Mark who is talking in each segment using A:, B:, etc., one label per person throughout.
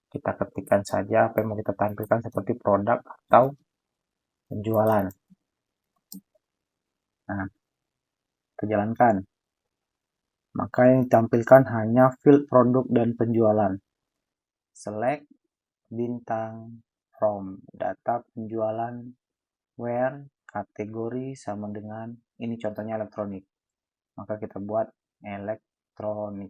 A: Kita ketikkan saja apa yang mau kita tampilkan seperti produk atau penjualan. Nah, kita jalankan. Maka yang ditampilkan hanya field produk dan penjualan. Select bintang from data penjualan where kategori sama dengan ini contohnya elektronik. Maka kita buat elektronik.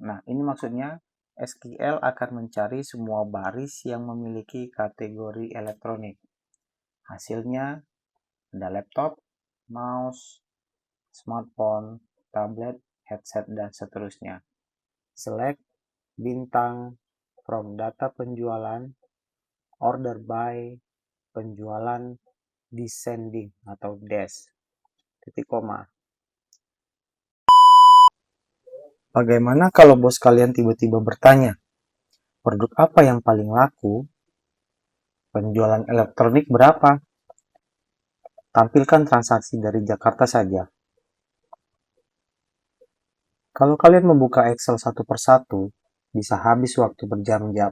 A: Nah, ini maksudnya SQL akan mencari semua baris yang memiliki kategori elektronik. Hasilnya ada laptop, mouse, smartphone, tablet, headset, dan seterusnya. Select bintang from data penjualan, order by, penjualan, descending atau dash, titik koma. Bagaimana kalau bos kalian tiba-tiba bertanya, produk apa yang paling laku? Penjualan elektronik berapa? Tampilkan transaksi dari Jakarta saja. Kalau kalian membuka Excel satu persatu, bisa habis waktu berjam-jam.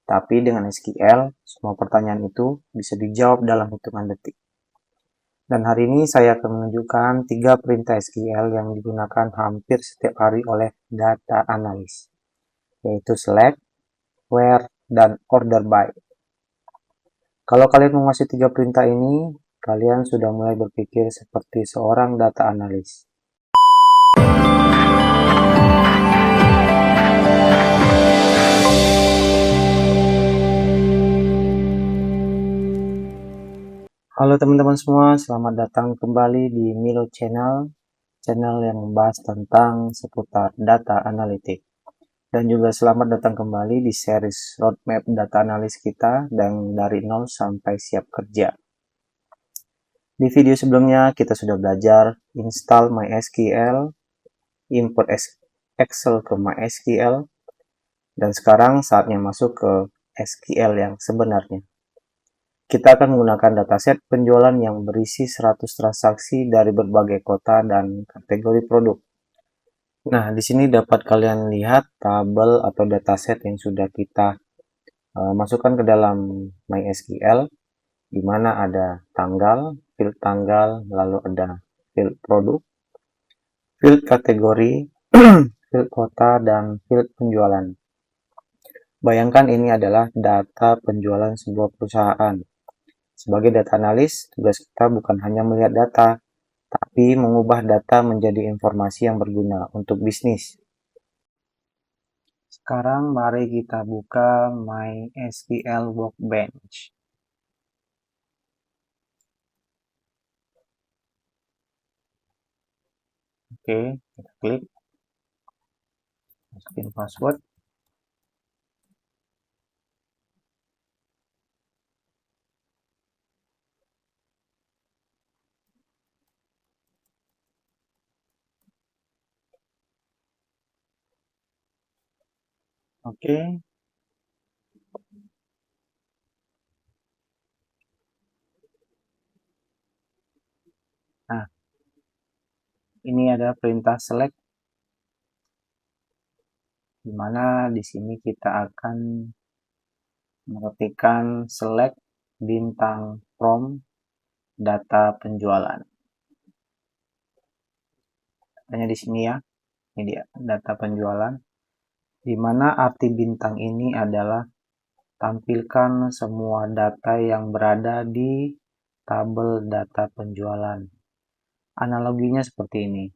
A: Tapi dengan SQL, semua pertanyaan itu bisa dijawab dalam hitungan detik. Dan hari ini saya akan menunjukkan 3 perintah SQL yang digunakan hampir setiap hari oleh data analis, yaitu select, where, dan order by. Kalau kalian menguasai 3 perintah ini, kalian sudah mulai berpikir seperti seorang data analis. Halo teman-teman semua, selamat datang kembali di Milo Channel yang membahas tentang seputar data analitik. Dan juga selamat datang kembali di series roadmap data analis kita dan dari nol sampai siap kerja. Di video sebelumnya kita sudah belajar install MySQL, import Excel ke MySQL, dan sekarang saatnya masuk ke SQL yang sebenarnya. Kita akan menggunakan dataset penjualan yang berisi 100 transaksi dari berbagai kota dan kategori produk. Nah, di sini dapat kalian lihat tabel atau dataset yang sudah kita masukkan ke dalam MySQL, di mana ada tanggal, field tanggal, lalu ada field produk, field kategori, field kota, dan field penjualan. Bayangkan ini adalah data penjualan sebuah perusahaan. Sebagai data analis, tugas kita bukan hanya melihat data, tapi mengubah data menjadi informasi yang berguna untuk bisnis. Sekarang mari kita buka MySQL Workbench. Oke, kita klik, masukin password. Oke. Nah, ini ada perintah select, di mana di sini kita akan mengetikkan select bintang from data penjualan. Hanya di sini ya, ini dia data penjualan, di mana arti bintang ini adalah tampilkan semua data yang berada di tabel data penjualan. Analoginya seperti ini.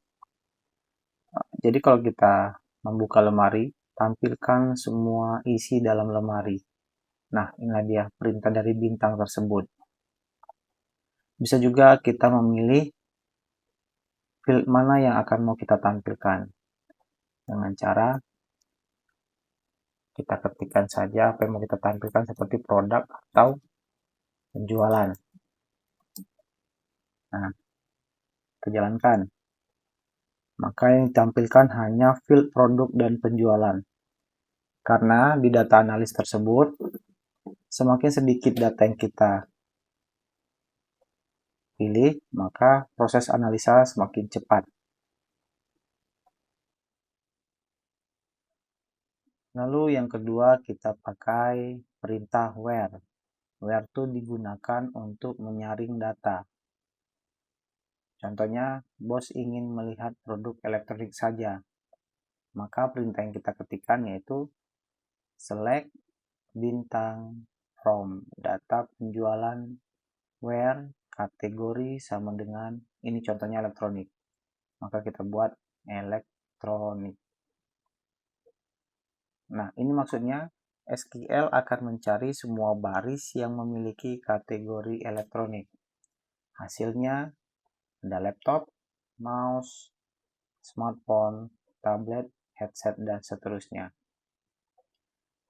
A: Jadi kalau kita membuka lemari, tampilkan semua isi dalam lemari. Nah, inilah dia perintah dari bintang tersebut. Bisa juga kita memilih field mana yang akan mau kita tampilkan. Dengan cara kita ketikkan saja apa yang mau kita tampilkan seperti produk atau penjualan. Nah, kita jalankan. Maka yang ditampilkan hanya field produk dan penjualan. Karena di data analis tersebut, semakin sedikit data yang kita pilih, maka proses analisa semakin cepat. Lalu yang kedua kita pakai perintah where. Where itu digunakan untuk menyaring data. Contohnya, bos ingin melihat produk elektronik saja. Maka perintah yang kita ketikkan yaitu select bintang from data penjualan where kategori sama dengan, ini contohnya elektronik. Maka kita buat elektronik. Nah, ini maksudnya SQL akan mencari semua baris yang memiliki kategori elektronik. Hasilnya ada laptop, mouse, smartphone, tablet, headset, dan seterusnya.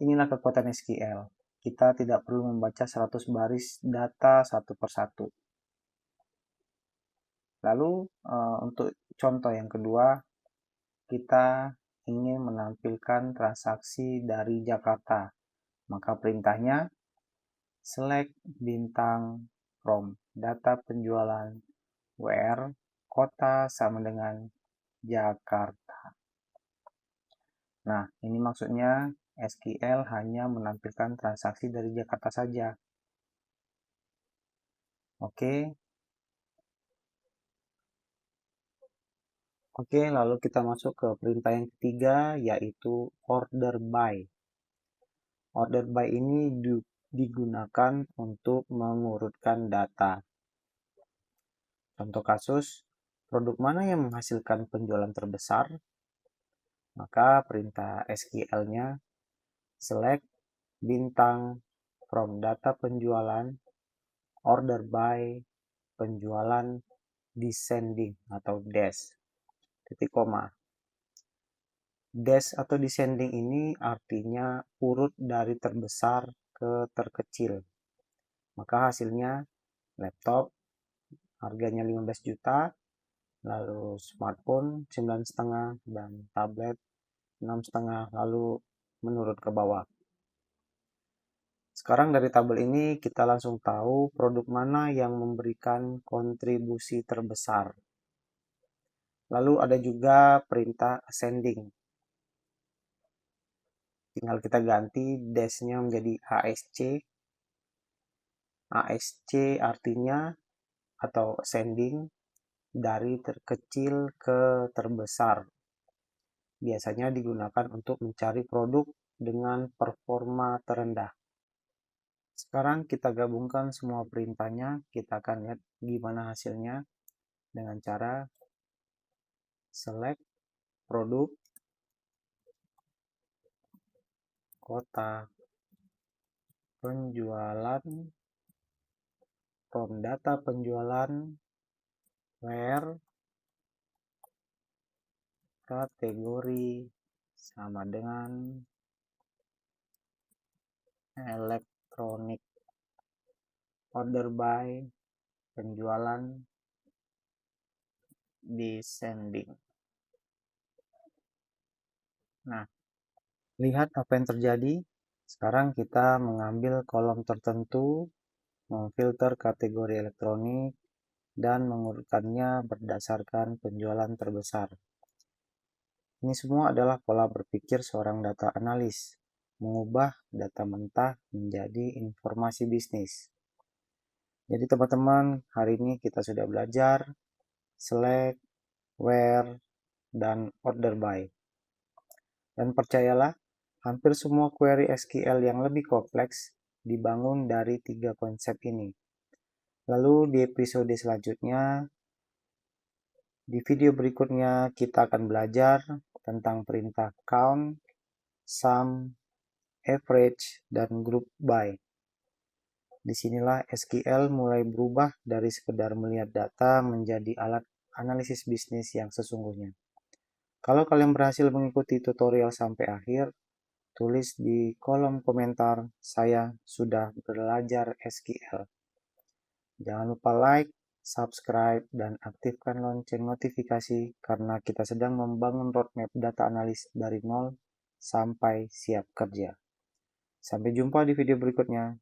A: Inilah kekuatan SQL. Kita tidak perlu membaca 100 baris data satu persatu. Lalu untuk contoh yang kedua, kita ingin menampilkan transaksi dari Jakarta. Maka perintahnya select bintang from data penjualan where kota sama dengan Jakarta. Nah, ini maksudnya SQL hanya menampilkan transaksi dari Jakarta saja. Oke, lalu kita masuk ke perintah yang ketiga, yaitu order by. Order by ini digunakan untuk mengurutkan data. Contoh kasus, produk mana yang menghasilkan penjualan terbesar? Maka perintah SQL-nya select bintang from data penjualan order by penjualan descending atau dash titik koma. Dash atau descending ini artinya urut dari terbesar ke terkecil. Maka hasilnya laptop harganya 15 juta, lalu smartphone 9,5 dan tablet 6,5, lalu menurun ke bawah. Sekarang dari tabel ini kita langsung tahu produk mana yang memberikan kontribusi terbesar. Lalu ada juga perintah ascending. Tinggal kita ganti dash-nya menjadi ASC. ASC artinya atau ascending dari terkecil ke terbesar. Biasanya digunakan untuk mencari produk dengan performa terendah. Sekarang kita gabungkan semua perintahnya, kita akan lihat gimana hasilnya dengan cara select produk, kota, penjualan, from data penjualan, where, kategori, sama dengan elektronik, order by, penjualan, descending. Nah, lihat apa yang terjadi. Sekarang kita mengambil kolom tertentu, memfilter kategori elektronik, dan mengurutkannya berdasarkan penjualan terbesar. Ini semua adalah pola berpikir seorang data analis, mengubah data mentah menjadi informasi bisnis. Jadi teman-teman, hari ini kita sudah belajar select, where, dan order by. Dan percayalah, hampir semua query SQL yang lebih kompleks dibangun dari 3 konsep ini. Lalu di episode selanjutnya, di video berikutnya kita akan belajar tentang perintah count, sum, average, dan group by. Disinilah SQL mulai berubah dari sekedar melihat data menjadi alat analisis bisnis yang sesungguhnya. Kalau kalian berhasil mengikuti tutorial sampai akhir, tulis di kolom komentar, saya sudah belajar SQL. Jangan lupa like, subscribe, dan aktifkan lonceng notifikasi karena kita sedang membangun roadmap data analis dari nol sampai siap kerja. Sampai jumpa di video berikutnya.